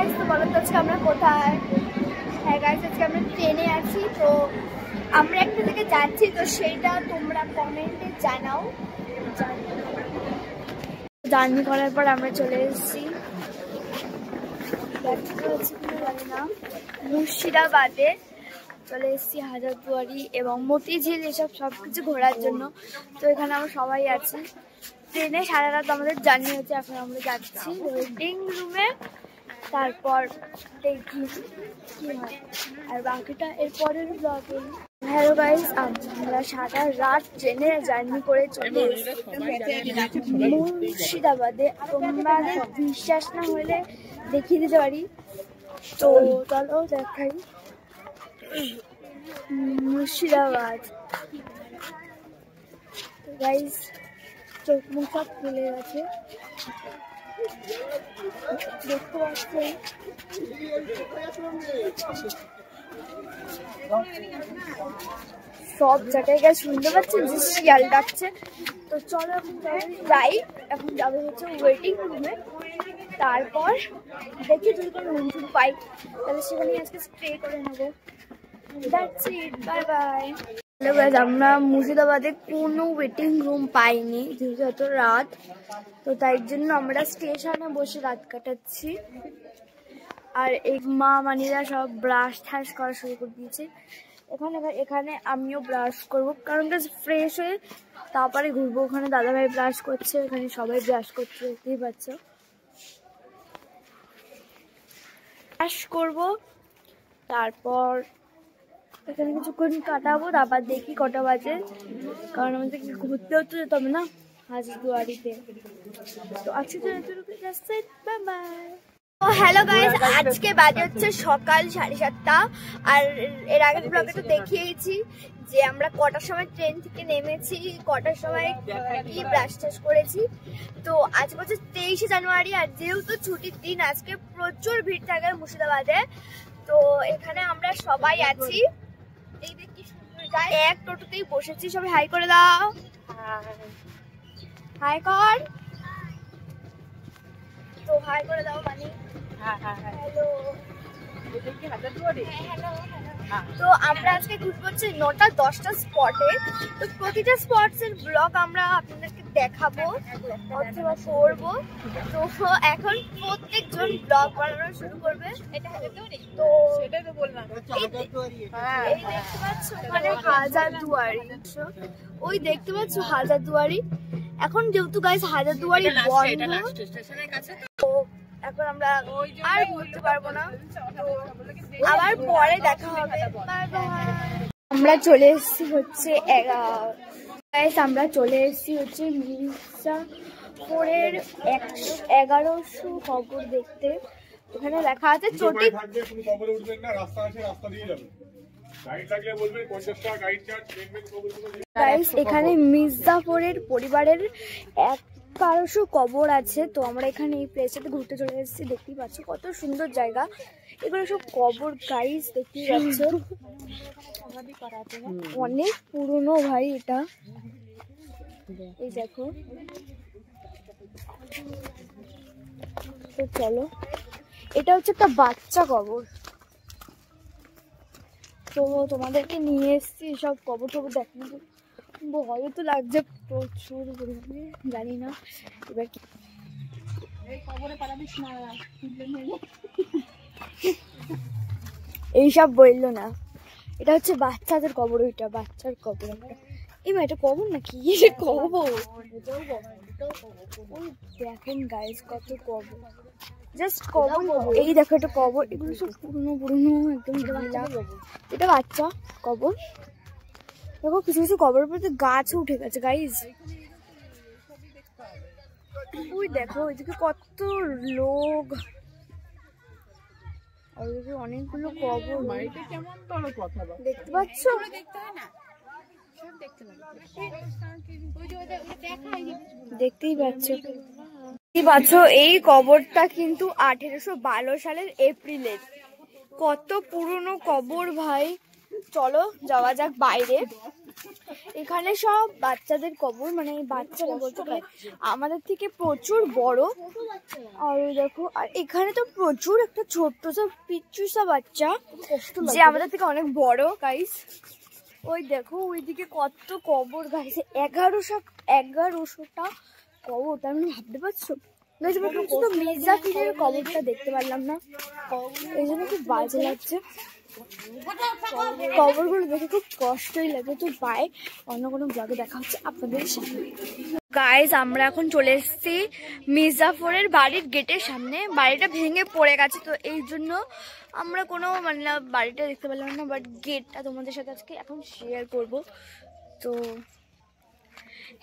Guys, তো বলো তো আজকে আমরা কোথায়? হ্যাঁ গাইস, আজকে আমরা ট্রেনে আছি। তো আমরা একটা থেকে যাচ্ছি, তো সেইটা তোমরা কমেন্টে জানাও। জার্নি করার পর আমরা চলে এসেছি জানি না মুর্শিদাবাদে চলে এসেছি হাজারদুয়ারি এবং মতিঝিল এসব সবকিছু ঘোরার জন্য। তো এখানে আমরা সবাই আছি। ট্রেনে সারা রাত আমাদের জার্নি হচ্ছে। এখন আমরা যাচ্ছি ওয়েটিং রুমে, তারপর দেখি কি হয় আর বাকিটা এরপরের ব্লগে। হ্যালো গাইস, আমরা সারা রাত ট্রেনে জার্নি করে চলে এসেছি মুর্শিদাবাদে। তোমাদের বিশ্বাস না হলে দেখিয়ে দিতে পারি, তো চলো দেখাই। মুর্শিদাবাদ গাইস, চোখ মুখ সব খুলে গেছে, দেখতে পাচ্ছেন। সব জায়গায় গাছ শুনতে পাচ্ছেন যে শিয়াল ডাকছে। তো চলো এখন যাই। এখন যাবো হচ্ছে ওয়েটিং রুমে, তারপর দেখি যদি কোনো রুম টুম পাই তাহলে সেখানে আজকে স্টে করে নেবো। That's it, bye bye. Hello guys, আমরা মুর্শিদাবাদে কোনো ওয়েটিং রুম পাইনি যেহেতু এত রাত, তো তাই জন্য আমরা স্টেশনে বসে রাত কাটাচ্ছি। আর এই মা মানিরা সব ব্রাশ ঠাশ করা শুরু করে দিয়েছে। এখানে আমিও ব্রাশ করবো, কারণ ফ্রেশ হয়ে তারপরে ঘুরবো। ওখানে দাদাভাই ব্রাশ করছে, এখানে সবাই ব্রাশ করছে, দেখতেই পাচ্ছ। ব্রাশ করবো, তারপর এখানে কিছুক্ষণ কাটাবো, তারপর দেখি কটা বাজে, কারণ আমাদের ঘুরতেও তো যেতে হবে না হাজারদুয়ারিতে। তো আজকে বাই বাই। হ্যালো গাইস, আজকে বাজে হচ্ছে সকাল 7:30। আর এর আগের ব্লগে তো দেখিয়েছি যে আমরা কটার সময় ট্রেন থেকে নেমেছি, কটার সময় কি ব্রাশ টাশ করেছি। তো আজ হচ্ছে 23শে জানুয়ারি, আর যেহেতু ছুটির দিন আজকে প্রচুর ভিড় থাকে মুর্শিদাবাদে। তো এখানে আমরা সবাই আছি, এই দেখ কি সুন্দর যায়। এক টোটোতেই বসেছি, সবাই হাই করে দাও, হাই কর। তো হাই করে দাও মানে হ্যালো। তো আমরা আজকে ঘুরবো হচ্ছে 9টা-10টা স্পটে। তো প্রতিটা স্পটস এর ব্লগ আমরা আপনাদেরকে দেখাবো অথবা করবো। তো এখন প্রত্যেকজন ব্লগ বানানো শুরু করবে। তো সেটাই তো বললাম, এই দেখতে পাচ্ছ ওখানে হাজারদুয়ারি, ওই দেখতে পাচ্ছ হাজারদুয়ারি। এখন যেহেতু গাইস হাজারদুয়ারি বন্ধ, তো এখন আমরা আর ঘুরতে পারবো না। আবার পরে দেখা হবে, বাই বাই। আমরা চলে এসেছি হচ্ছে আমরা চলে এসেছি হচ্ছে মির্জাপুরের 1100 কবর দেখতে। ওখানে লেখা আছে চটি। এখানে মির্জাপুরের পরিবারের 1100 কবর আছে। তো আমরা এখানে এই প্লেসটাতে ঘুরতে চলে এসেছি। দেখতেই পাচ্ছ কত সুন্দর জায়গা, এগুলো সব কবর গাইস, দেখতেই পাচ্ছ। অনেক পুরনো ভাই এটা, এই দেখো। তো চলো, এটা হচ্ছে একটা বাচ্চা কবর। তো তোমাদেরকে নিয়ে এসেছি সব কবর টবর দেখানো। ভয় তো লাগছে প্রচুর পরিমাণে, জানি না এবার কি। এইসব বললো না, এটা হচ্ছে বাচ্চাদের কবর, ওইটা বাচ্চার কবর। এবার এটা কবর নাকি কবর? দেখেন গাইস কত কবর, জাস্ট কবর। এই দেখো এটা কবর, এগুলো সব পুরনো পুরনো একদম। এটা বাচ্চা কবর। দেখো কিছু কিছু কবরের উপরে গাছ উঠে গেছে গাইস। ওই দেখো ওইদিকে কত লোক, ওইদিকে অনেকগুলো কবর দেখতে পাচ্ছ। দেখতেই পাচ্ছ এই কবরটা কিন্তু 1812 সালের এপ্রিলের। কত পুরনো কবর ভাই। চলো যাওয়া যাক বাইরে। এখানে সব বাচ্চাদের কবর, মানে বাচ্চারা বলতে পারে আমাদের থেকে প্রচুর বড়। আর দেখো, আর এখানে তো প্রচুর একটা ছোট্ট সব পিচ্চু সব বাচ্চা যে আমাদের থেকে অনেক বড় গাইস। ওই দেখো ওইদিকে কত কবর গাইস, 1100টা কবর, তার মানে ভাবতে পারছো। তো মির্জা পীরের কবরটা দেখতে পারলাম না, এই জন্য খুব বাজে লাগছে। কবরগুলো দেখে খুব কষ্টই লাগে। তো বাই, অন্য কোনো ব্লগে দেখা হচ্ছে আপনাদের সামনে। গাইজ আমরা এখন চলে এসেছি মির্জাফরের বাড়ির গেটের সামনে। বাড়িটা ভেঙে পড়ে গেছে, তো এই জন্য আমরা কোনো মানে বাড়িটা দেখতে পেলাম না, বাট গেটটা তোমাদের সাথে আজকে এখন শেয়ার করব। তো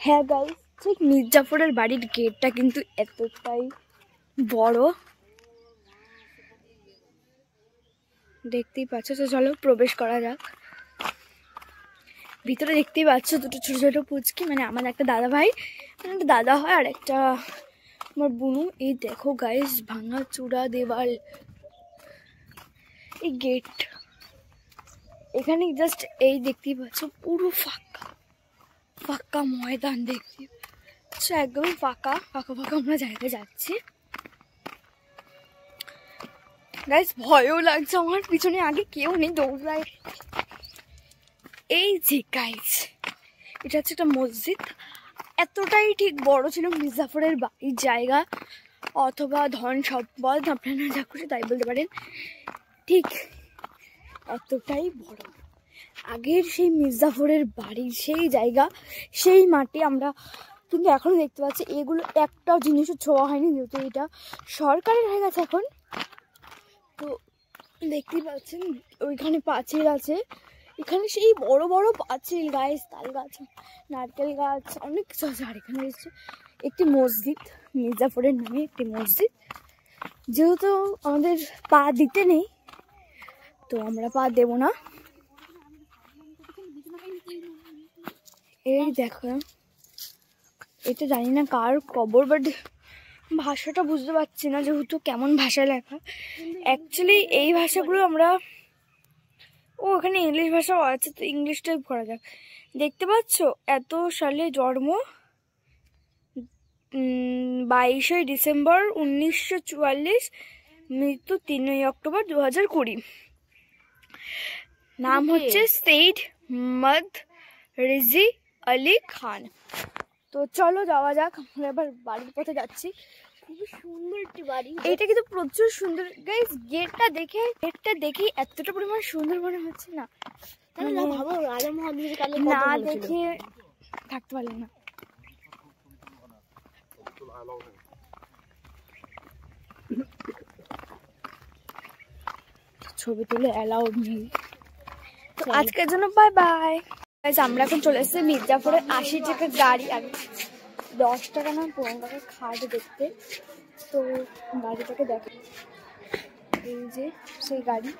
হ্যাঁ গাইজ, ঠিক মির্জাফরের বাড়ির গেটটা কিন্তু এতটাই বড়, দেখতেই পাচ্ছ। তো চলো প্রবেশ করা যাক। ভিতরে দেখতেই পাচ্ছ দুটো ছোট ছোট পুচকি, মানে আমার একটা দাদা ভাই, মানে একটা দাদা হয় আর একটা আমার বুনু। এই দেখো গাইস, ভাঙা চূড়া দেওয়াল, এই গেট, এখানে জাস্ট এই দেখতেই পাচ্ছ পুরো ফাঁকা ফাঁকা ময়দান দেখতে পাচ্ছ, একদম ফাঁকা ফাঁকা ফাঁকা আমরা জায়গায় যাচ্ছি। গাইস ভয়ও লাগছে আমার, পিছনে আগে কেউ নেই, দৌড়ায়। এই যে গাইস, এটা হচ্ছে একটা মসজিদ, এতটাই ঠিক বড় ছিল মির্জাফরের বাড়ির জায়গা অথবা ধন সম্পদ, আপনারা যা খুশি তাই বলতে পারেন, ঠিক এতটাই বড়। আগের সেই মির্জাফরের বাড়ির সেই জায়গা, সেই মাটি আমরা কিন্তু এখনো দেখতে পাচ্ছি। এগুলো একটাও জিনিসও ছোঁয়া হয়নি, যেহেতু এটা সরকারের হয়ে গেছে এখন। তো দেখতেই পাচ্ছেন ওইখানে পাঁচিল আছে, এখানে সেই বড় বড় পাঁচিল গাছ, তাল গাছ, নারকেল গাছ, অনেক কিছু আছে। আর এখানে হচ্ছে একটি মসজিদ, মির্জাফরের নামে একটি মসজিদ। যেহেতু আমাদের পা দিতে নেই, তো আমরা পা দেব না। এই দেখো, এটা জানি না কার কবর, বাট ভাষাটা বুঝতে পারছি না, যেহেতু কেমন ভাষা লেখা। অ্যাকচুয়ালি এই ভাষাগুলো আমরা, ও এখানে ইংলিশ ভাষাও আছে, তো ইংলিশটাই করা যাক। দেখতে পাচ্ছ, এত সালে জন্ম, 22শে ডিসেম্বর 1944, মৃত্যু 3ই অক্টোবর 2020। নাম হচ্ছে সৈয়দ মদ রিজি আলী খান। তো চলো যাওয়া যাক, আমরা এবার বাড়ির পথে যাচ্ছি। খুবই সুন্দর একটি বাড়ি, এইটা কিন্তু প্রচুর সুন্দর গাইস। গেটটা দেখে এতটা পরিমাণ সুন্দর মনে হচ্ছে না, না দেখে থাকতে পারলাম না। ছবি তুলে অ্যালাউড নেই, তো আজকের জন্য বাই বাই। আমরা এখন চলে এসেছি মির্জাফরের 80 টাকার গাড়ি আর 10 টাকা না 15 টাকার খাট দেখতে। তো গাড়িটাকে দেখো, এই যে সেই গাড়ি,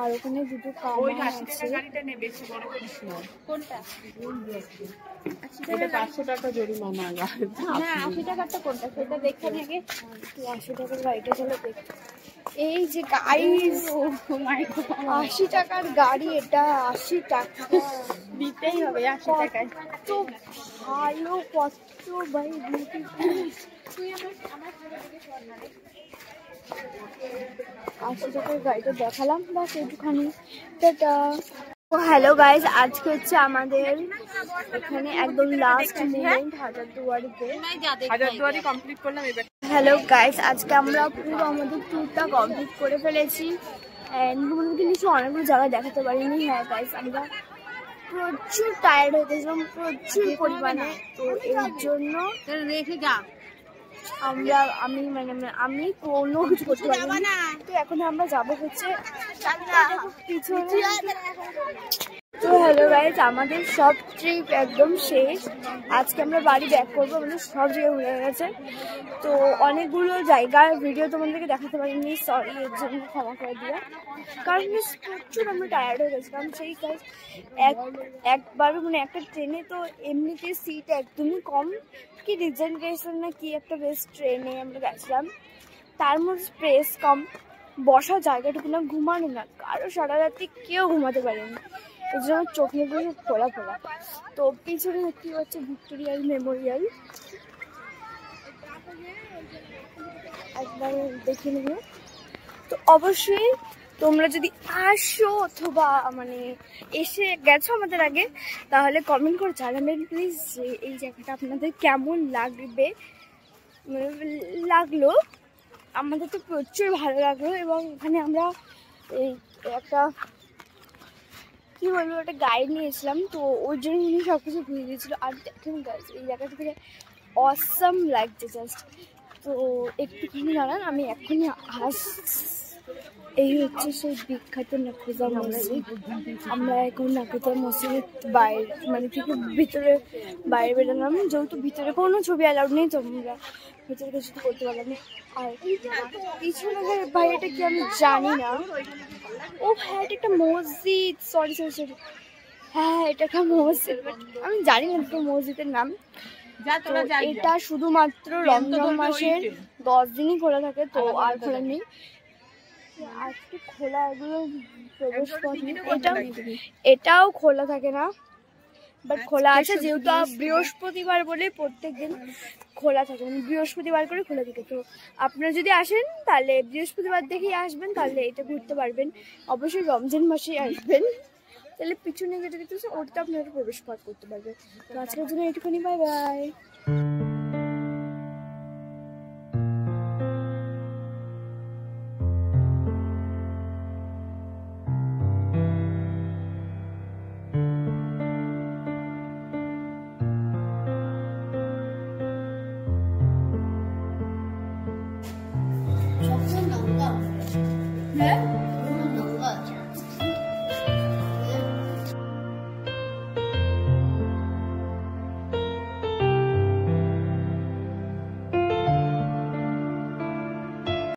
আর ওখানে দুটো কামান আছে। 80 টাকা জরিমানা। হ্যাঁ 80 টাকারটা কোনটা সেটা দেখে নিয়ে 80 টাকার গাড়িটা চলো দেখ। এই যে গাইস, 80 টাকার গাড়ি, এটা 80 টাকা দিতেই হবে 80 টাকায়। তো ভালো, কত ভাই বিউটিফুল। 80 টাকার গাড়িটা দেখালাম, বাস একটুখানি। টাটা। হ্যালো গাইজ, আজকে হচ্ছে আমাদের এখানে একদম লাস্ট মোমেন্ট হাজারদুয়ারি কমপ্লিট করলাম এবার। হ্যালো গাইজ, আজকে আমরা পুরো আমাদের ট্যুরটা কমপ্লিট করে ফেলেছি। কিছু অনেকগুলো জায়গা দেখাতে পারিনি। হ্যাঁ গাইজ, আমরা প্রচুর টায়ার্ড হয়ে গেছিলাম, প্রচুর পরিমাণে। তো এর জন্য আমি কোনো কিছু করতে পারবো না। তো এখন আমরা যাবো হচ্ছে তো হ্যালো গাইজ, আমাদের সব ট্রিপ একদম শেষ। আজকে আমরা বাড়ি ব্যাক করবো, আমাদের সব জায়গায় ঘুরে গেছে। তো অনেকগুলো জায়গার ভিডিও তোমাদেরকে দেখাতে পারিনি, সরি, এর জন্য ক্ষমা করে দিয়া। কারণ প্রচুর আমরা টায়ার্ড হয়ে গেছিলাম। সেই কাজ একবার মানে একটা ট্রেনে তো এমনিতে সিট একদমই কম, কি রিজার্ভেশন না কি একটা বেশ ট্রেনে আমরা গেছিলাম, তার মধ্যে স্পেস কম, বসার জায়গাটুকু না, ঘুমানো না, কারো সারা রাত্রি কেউ ঘুমাতে পারেনি। এই জন্য চোখ মুখগুলো সব ফোলা ফোলা। তো পিছনে দেখতে পাচ্ছি ভিক্টোরিয়াল মেমোরিয়াল, একবার দেখে নেবে। তো অবশ্যই তোমরা যদি আসো অথবা মানে এসে গেছো আমাদের আগে, তাহলে কমেন্ট করে জানাবেন প্লিজ যে এই জায়গাটা আপনাদের কেমন লাগবে, লাগলো। আমাদের তো প্রচুর ভালো লাগলো। এবং এখানে আমরা এই একটা কি বলবো একটা গাইড নিয়েছিলাম, তো ওই জন্য উনি সব কিছু বুঝিয়ে দিয়েছিল। আর দেখেন গাইজ এই জায়গাটা থেকে অসাম লাগছে জাস্ট। তো একটুখানি দাঁড়ান, আমি এখনই এই হচ্ছে সেই বিখ্যাত নাকোজা মসজিদ। আমরা এখন নাকোজা মসজিদের বাইরে মানে থেকে ভিতরে বাইরে বেরোলাম, যেহেতু ভিতরে কোনো ছবি অ্যালাউড নেই, তোমরা ভিতরে কিছু করতে পারলাম না। আর পিছনে বাইরেটা কি আমি জানি না। ও হ্যাঁ, এটা একটা মসজিদ, সরি সরি সরি, হ্যাঁ এটা একটা মসজিদ, বাট আমি জানি না তো মসজিদের নাম। তো এটা শুধুমাত্র রমজান মাসের 10 দিনই খোলা থাকে, তো আর খোলা নেই। আজকে খোলা এগুলো প্রবেশ পথ, এটাও খোলা থাকে না, বাট খোলা আছে যেহেতু বৃহস্পতিবার বলে প্রত্যেকদিন খোলা থাকে, মানে বৃহস্পতিবার করে খোলা থাকে। তো আপনারা যদি আসেন তাহলে বৃহস্পতিবার দেখেই আসবেন, তাহলে এটা ঘুরতে পারবেন। অবশ্যই রমজান মাসেই আসবেন, তাহলে পিছনে যেটা দেখতেছে ওটাতে আপনারা প্রবেশ পথ করতে পারবেন। তো আজকের জন্য এইটুকুনি, বাই বাই। হ্যাঁ